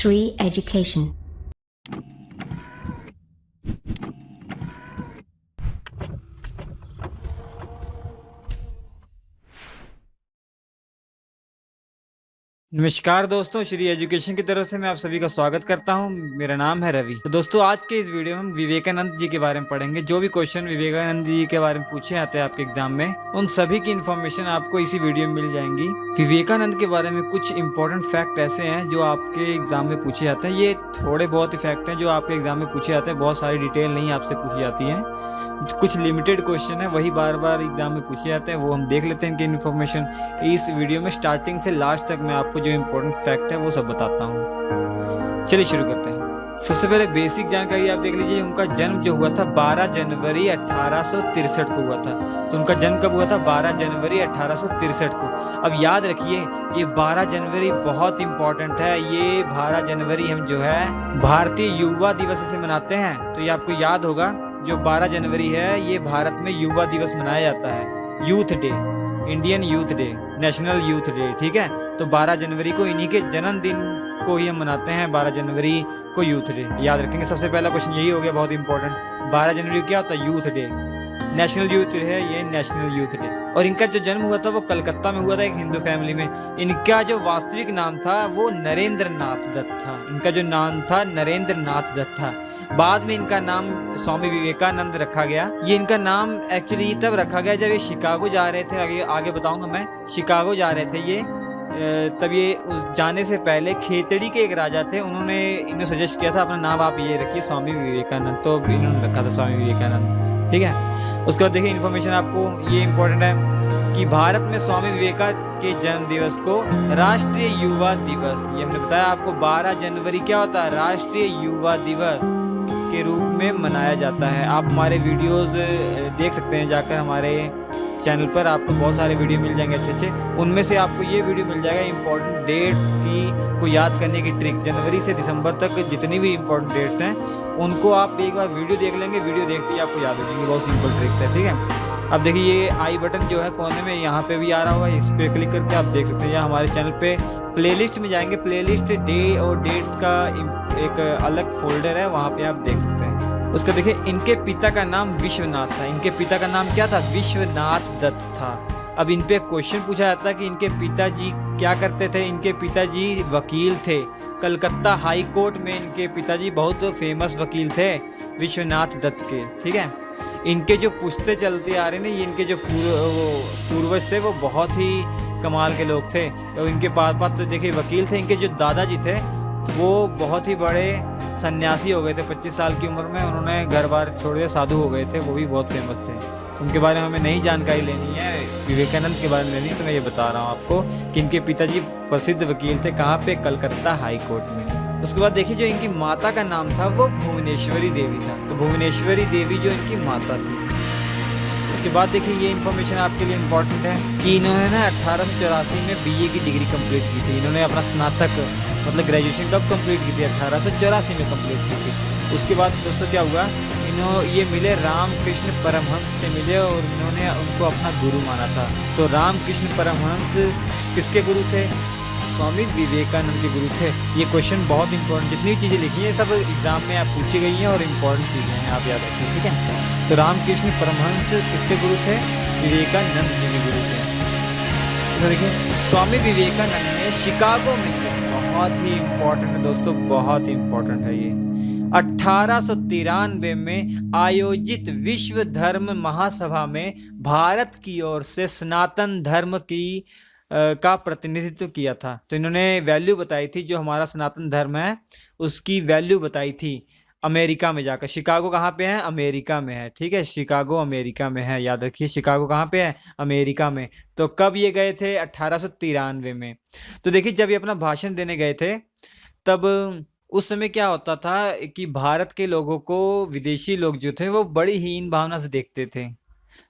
Shri Education. नमस्कार दोस्तों, Shri education की तरफ से मैं आप सभी का स्वागत करता हूं। मेरा नाम है रवि। तो दोस्तों, आज के इस वीडियो में हम विवेकानंद जी के बारे में पढ़ेंगे। जो भी क्वेश्चन विवेकानंद जी के बारे में पूछे जाते हैं आपके एग्जाम में, उन सभी की इन्फॉर्मेशन आपको इसी वीडियो में मिल जाएंगी। विवेकानंद के बारे में कुछ इंपॉर्टेंट फैक्ट ऐसे हैं जो आपके एग्जाम में पूछे जाते हैं। ये थोड़े बहुत ही फैक्ट हैं जो आपके एग्जाम में पूछे जाते हैं। बहुत सारी डिटेल नहीं आपसे पूछी जाती है। कुछ लिमिटेड क्वेश्चन है, वही बार बार एग्जाम में पूछे जाते हैं। वो हम देख लेते हैं इनकी इन्फॉर्मेशन इस वीडियो में। स्टार्टिंग से लास्ट तक मैं आपको जो इम्पोर्टेंट फैक्ट है वो सब बताता हूँ। चलिए शुरू करते हैं। सबसे पहले बेसिक जानकारी आप देख लीजिए। उनका जन्म जो हुआ था 12 जनवरी 1863 को हुआ था। तो उनका जन्म कब हुआ था? 12 जनवरी 1863 को। अब याद रखिए, ये 12 जनवरी बहुत इंपॉर्टेंट है। ये 12 जनवरी हम जो है भारतीय युवा दिवस से मनाते हैं। तो ये आपको याद होगा, जो 12 जनवरी है ये भारत में युवा दिवस मनाया जाता है। Youth day, Indian youth day, national youth day. ठीक है, तो 12 जनवरी को इन्हीं के जन्मदिन को ही हम मनाते हैं। 12 जनवरी को यूथ डे याद रखेंगे। सबसे पहला क्वेश्चन यही हो गया, बहुत इंपॉर्टेंट। 12 जनवरी क्या होता है? Youth day, national youth day है ये, नेशनल यूथ डे। और इनका जो जन्म हुआ था वो कलकत्ता में हुआ था, एक हिंदू फैमिली में। इनका जो वास्तविक नाम था वो नरेंद्र नाथ दत्त था। इनका जो नाम था नरेंद्र नाथ दत्त था। बाद में इनका नाम स्वामी विवेकानंद रखा गया। ये इनका नाम एक्चुअली तब रखा गया जब ये शिकागो जा रहे थे। आगे आगे बताऊंगा मैं। शिकागो जा रहे थे ये, तब ये उस जाने से पहले खेतड़ी के एक राजा थे, उन्होंने इन्हें सजेस्ट किया था अपना नाम आप ये रखिए स्वामी विवेकानंद। तो इन्होंने रखा था स्वामी विवेकानंद। ठीक है, उसके बाद देखिए इन्फॉर्मेशन आपको ये इंपॉर्टेंट है कि भारत में स्वामी विवेकानंद के जन्म दिवस को राष्ट्रीय युवा दिवस, ये हमने बताया आपको, 12 जनवरी क्या होता है? राष्ट्रीय युवा दिवस के रूप में मनाया जाता है। आप हमारे वीडियोस देख सकते हैं जाकर, हमारे चैनल पर आपको बहुत सारे वीडियो मिल जाएंगे अच्छे अच्छे। उनमें से आपको ये वीडियो मिल जाएगा इंपॉर्टेंट डेट्स की को याद करने की ट्रिक। जनवरी से दिसंबर तक जितनी भी इंपॉर्टेंट डेट्स हैं उनको आप एक बार वीडियो देख लेंगे, वीडियो देखते ही आपको याद हो जाएंगे। बहुत सिंपल ट्रिक्स है। ठीक है, अब देखिए ये आई बटन जो है कोने में, यहाँ पे भी आ रहा होगा, इस पर क्लिक करके आप देख सकते हैं। या हमारे चैनल पे प्लेलिस्ट में जाएंगे, प्लेलिस्ट डे और डेट्स का एक अलग फोल्डर है, वहाँ पे आप देख सकते हैं। उसका देखिए, इनके पिता का नाम विश्वनाथ था। इनके पिता का नाम क्या था? विश्वनाथ दत्त था। अब इन पे क्वेश्चन पूछा जाता है कि इनके पिताजी क्या करते थे। इनके पिताजी वकील थे। कलकत्ता हाई कोर्ट में इनके पिताजी बहुत फेमस वकील थे, विश्वनाथ दत्त के। ठीक है, इनके जो पुश्ते चलते आ रहे हैं, ये इनके जो पूर्वज थे वो बहुत ही कमाल के लोग थे। और इनके पापा तो देखिए वकील थे। इनके जो दादाजी थे वो बहुत ही बड़े सन्यासी हो गए थे। 25 साल की उम्र में उन्होंने घर बार छोड़ दिया, साधु हो गए थे। वो भी बहुत फेमस थे। उनके बारे में हमें नई जानकारी लेनी है, विवेकानंद के बारे में लेनी है, तो मैं ये बता रहा हूँ आपको कि इनके पिताजी प्रसिद्ध वकील थे। कहाँ पे? कलकत्ता हाई कोर्ट में। उसके बाद देखिए, जो इनकी माता का नाम था वो भुवनेश्वरी देवी था। तो भुवनेश्वरी देवी जो इनकी माता थी। उसके बाद देखिए ये इन्फॉर्मेशन आपके लिए इम्पोर्टेंट है कि इन्होंने ना 1884 में बीए की डिग्री कंप्लीट की थी। इन्होंने अपना स्नातक मतलब ग्रेजुएशन कब कंप्लीट की थी? 1884 में कंप्लीट की थी। उसके बाद दोस्तों क्या हुआ, ये मिले रामकृष्ण परमहंस से मिले और इन्होंने उनको अपना गुरु माना था। तो रामकृष्ण परमहंस किसके गुरु थे? स्वामी विवेकानंद के गुरु थे। ये क्वेश्चन बहुत इंपॉर्टेंट, जितनी भी चीज़ें लिखी हैं सब एग्जाम में आप पूछी गई हैं और इम्पोर्टेंट चीज़ें हैं, आप याद रखिए। ठीक है, तो रामकृष्ण परमहंस किसके गुरु थे? विवेकानंद जी के गुरु थे। तो देखिए, स्वामी विवेकानंद ने शिकागो में, बहुत ही इम्पोर्टेंट है दोस्तों, बहुत ही इम्पोर्टेंट है ये, 1893 में आयोजित विश्व धर्म महासभा में भारत की ओर से सनातन धर्म की का प्रतिनिधित्व किया था। तो इन्होंने वैल्यू बताई थी, जो हमारा सनातन धर्म है उसकी वैल्यू बताई थी अमेरिका में जाकर। शिकागो कहाँ पे है? अमेरिका में है। ठीक है, शिकागो अमेरिका में है, याद रखिए। शिकागो कहाँ पे है? अमेरिका में। तो कब ये गए थे? 1893 में। तो देखिए, जब ये अपना भाषण देने गए थे तब उस समय क्या होता था कि भारत के लोगों को विदेशी लोग जो थे वो बड़ी हीन भावना से देखते थे।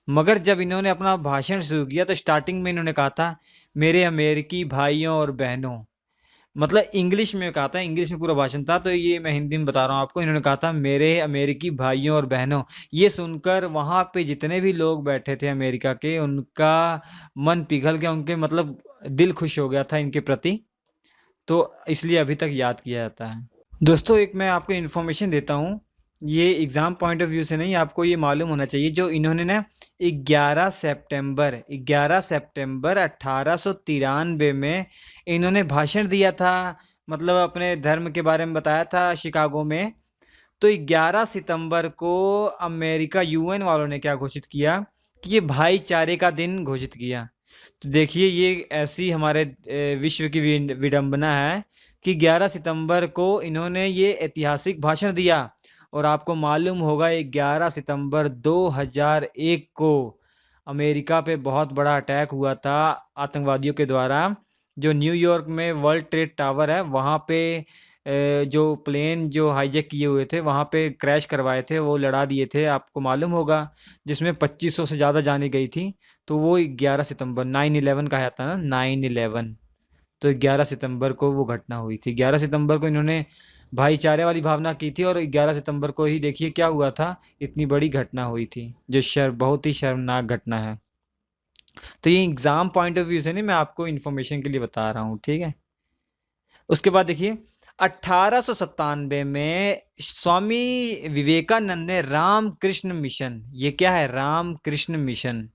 मगर जब इन्होंने अपना भाषण शुरू किया तो स्टार्टिंग में इन्होंने कहा था, मेरे अमेरिकी भाइयों और बहनों, मतलब इंग्लिश में कहा था, इंग्लिश में पूरा भाषण था। तो ये मैं हिंदी में बता रहा हूँ आपको। इन्होंने कहा था, मेरे अमेरिकी भाइयों और बहनों। ये सुनकर वहाँ पे जितने भी लोग बैठे थे अमेरिका के, उनका मन पिघल गया, उनके मतलब दिल खुश हो गया था इनके प्रति। तो इसलिए अभी तक याद किया जाता है। दोस्तों एक मैं आपको इन्फॉर्मेशन देता हूँ, ये एग्ज़ाम पॉइंट ऑफ व्यू से नहीं, आपको ये मालूम होना चाहिए। जो इन्होंने ना 11 सितंबर 1893 में इन्होंने भाषण दिया था, मतलब अपने धर्म के बारे में बताया था शिकागो में। तो 11 सितंबर को अमेरिका यूएन वालों ने क्या घोषित किया कि ये भाईचारे का दिन घोषित किया। तो देखिए ये ऐसी हमारे विश्व की विडंबना है कि 11 सितंबर को इन्होंने ये ऐतिहासिक भाषण दिया। और आपको मालूम होगा 11 सितंबर 2001 को अमेरिका पे बहुत बड़ा अटैक हुआ था आतंकवादियों के द्वारा। जो न्यूयॉर्क में वर्ल्ड ट्रेड टावर है वहाँ पे जो प्लेन जो हाईजैक किए हुए थे वहाँ पे क्रैश करवाए थे, वो लड़ा दिए थे, आपको मालूम होगा, जिसमें 2500 से ज़्यादा जाने गई थी। तो वो 11 सितंबर 9/11 कहा जाता है ना, 9/11। तो 11 सितंबर को वो घटना हुई थी। 11 सितंबर को इन्होंने भाईचारे वाली भावना की थी और 11 सितंबर को ही देखिए क्या हुआ था, इतनी बड़ी घटना हुई थी जो बहुत ही शर्मनाक घटना है। तो ये एग्ज़ाम पॉइंट ऑफ व्यू से नहीं, मैं आपको इन्फॉर्मेशन के लिए बता रहा हूँ, ठीक है। उसके बाद देखिए 1897 में स्वामी विवेकानंद ने रामकृष्ण मिशन, ये क्या है रामकृष्ण मिशन,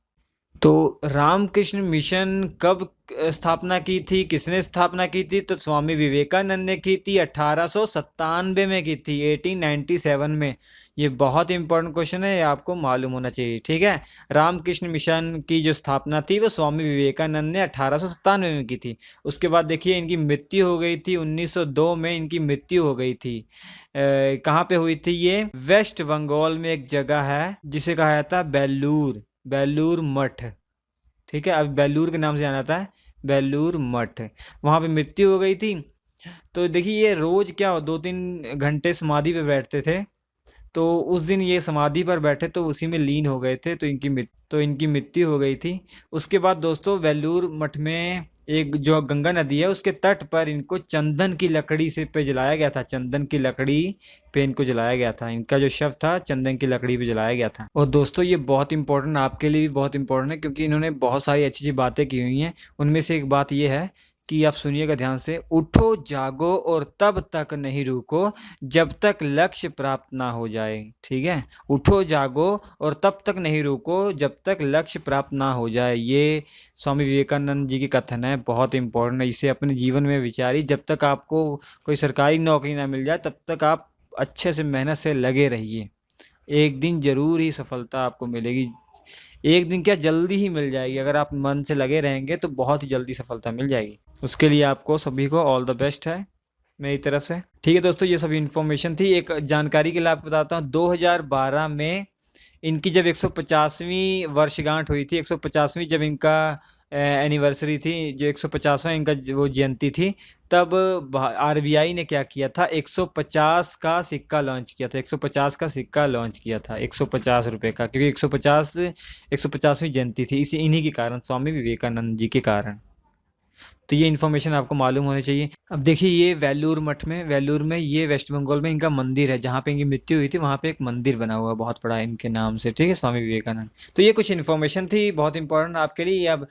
तो रामकृष्ण मिशन कब स्थापना की थी, किसने स्थापना की थी, तो स्वामी विवेकानंद ने की थी, 1897 में की थी, 1897 में। ये बहुत इंपॉर्टेंट क्वेश्चन है, ये आपको मालूम होना चाहिए, ठीक है। रामकृष्ण मिशन की जो स्थापना थी वो स्वामी विवेकानंद ने 1897 में की थी। उसके बाद देखिए इनकी मृत्यु हो गई थी 1902 में, इनकी मृत्यु हो गई थी। कहाँ पे हुई थी ये, वेस्ट बंगाल में एक जगह है जिसे कहा जाता है बेलूर, बेलूर मठ, ठीक है। अब बेलूर के नाम से जाना जाता है, बेलूर मठ, वहाँ पे मृत्यु हो गई थी। तो देखिए ये रोज क्या 2-3 घंटे समाधि पे बैठते थे, तो उस दिन ये समाधि पर बैठे तो उसी में लीन हो गए थे, तो इनकी मृत्यु हो गई थी। उसके बाद दोस्तों वेलूर मठ में एक जो गंगा नदी है उसके तट पर इनको चंदन की लकड़ी से पे जलाया गया था, चंदन की लकड़ी पे इनको जलाया गया था, इनका जो शव था चंदन की लकड़ी पे जलाया गया था। और दोस्तों ये बहुत इंपॉर्टेंट, आपके लिए भी बहुत इंपॉर्टेंट है, क्योंकि इन्होंने बहुत सारी अच्छी अच्छी बातें की हुई हैं। उनमें से एक बात ये है कि आप सुनिएगा ध्यान से, उठो जागो और तब तक नहीं रुको जब तक लक्ष्य प्राप्त ना हो जाए, ठीक है। उठो जागो और तब तक नहीं रुको जब तक लक्ष्य प्राप्त ना हो जाए, ये स्वामी विवेकानंद जी की कथन है, बहुत इंपॉर्टेंट है। इसे अपने जीवन में विचारिए, जब तक आपको कोई सरकारी नौकरी ना मिल जाए तब तक आप अच्छे से मेहनत से लगे रहिए, एक दिन जरूर ही सफलता आपको मिलेगी। एक दिन क्या, जल्दी ही मिल जाएगी, अगर आप मन से लगे रहेंगे तो बहुत ही जल्दी सफलता मिल जाएगी। उसके लिए आपको सभी को ऑल द बेस्ट है मेरी तरफ से, ठीक है दोस्तों। ये सभी इन्फॉर्मेशन थी। एक जानकारी के लिए आपको बताता हूँ, 2012 में इनकी जब 150वीं वर्षगांठ हुई थी, 150वीं जब इनका एनिवर्सरी थी, जो 150वां इनका वो जयंती थी, तब आरबीआई ने क्या किया था, 150 का सिक्का लॉन्च किया था, 150 का सिक्का लॉन्च किया था, 150 रुपये का, क्योंकि 150वीं जयंती थी, इसी इन्हीं के कारण, स्वामी विवेकानंद जी के कारण। तो ये इन्फॉर्मेशन आपको मालूम होनी चाहिए। अब देखिए ये वेलूर में ये वेस्ट बंगाल में इनका मंदिर है, जहाँ पे इनकी मृत्यु हुई थी वहाँ पे एक मंदिर बना हुआ है बहुत बड़ा इनके नाम से, ठीक है, स्वामी विवेकानंद। तो ये कुछ इन्फॉर्मेशन थी बहुत इंपॉर्टेंट आपके लिए। अब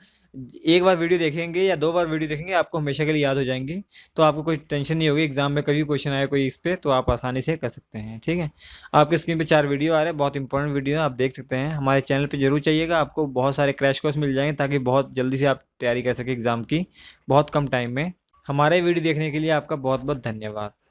एक बार वीडियो देखेंगे या 2 बार वीडियो देखेंगे आपको हमेशा के लिए याद हो जाएंगी, तो आपको कोई टेंशन नहीं होगी, एग्जाम में कभी क्वेश्चन आए कोई इस पर तो आप आसानी से कर सकते हैं, ठीक है। आपके स्क्रीन पे 4 वीडियो आ रहे हैं, बहुत इंपॉर्टेंट वीडियो है, आप देख सकते हैं। हमारे चैनल पे जरूर चाहिएगा, आपको बहुत सारे क्रैश कोर्स मिल जाएंगे ताकि बहुत जल्दी से आप तैयारी कर सकें एग्ज़ाम की बहुत कम टाइम में। हमारे वीडियो देखने के लिए आपका बहुत बहुत धन्यवाद।